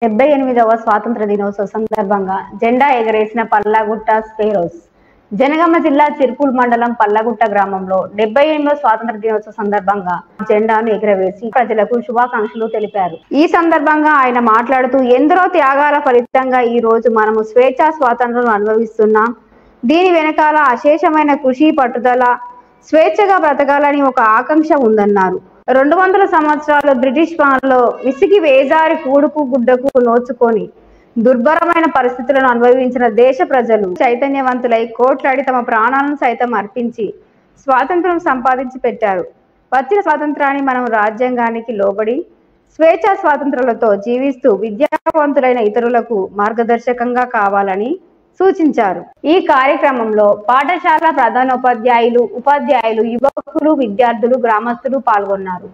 78వ స్వాతంత్ర దినోత్సవ సందర్భంగా జెండా ఎగరేసిన పల్లాగుట్ట స్పేరోస్. జనగామ జిల్లా చిర్పూల్ మండలం పల్లాగుట్ట గ్రామంలో 78వ స్వాతంత్ర దినోత్సవ సందర్భంగా జెండాను ఎగరవేసి ప్రజలకు శుభాకాంక్షలు తెలిపారు. ఈ సందర్భంగా ఆయన మాట్లాడుతూ ఎందరో త్యాగాల ఫలితంగా ఈ రోజు మనము స్వేచ్ఛా స్వాతంత్రం అనుభవిస్తున్నాం. దీని వెనకాల అశేషమైన కృషి, పట్టుదల, స్వేచ్ఛగా బ్రతకాలని ఒక ఆకాంక్ష ఉందన్నారు. 200 సంవత్సరాలు బ్రిటిష్ పాలనలో విసిగి వేజారి కూడుకు గుడ్డకు నోచుకొని దుర్భరమైన పరిస్థితులను అనుభవించిన దేశ ప్రజలు చైతన్యవంతులై కోట్లాడి తమ ప్రాణాలను సైతం అర్పించి స్వాతంత్రం సంపాదించి పెట్టారు. వచ్చిన స్వాతంత్రాన్ని మనం రాజ్యాంగానికి లోబడి స్వేచ్ఛా స్వాతంత్రాలతో జీవిస్తూ విద్యావంతులైన ఇతరులకు మార్గదర్శకంగా కావాలని సూచించారు. ఈ కార్యక్రమంలో పాఠశాల ప్రధానోపాధ్యాయులు, ఉపాధ్యాయులు, యువకులు, విద్యార్థులు, గ్రామస్తులు పాల్గొన్నారు.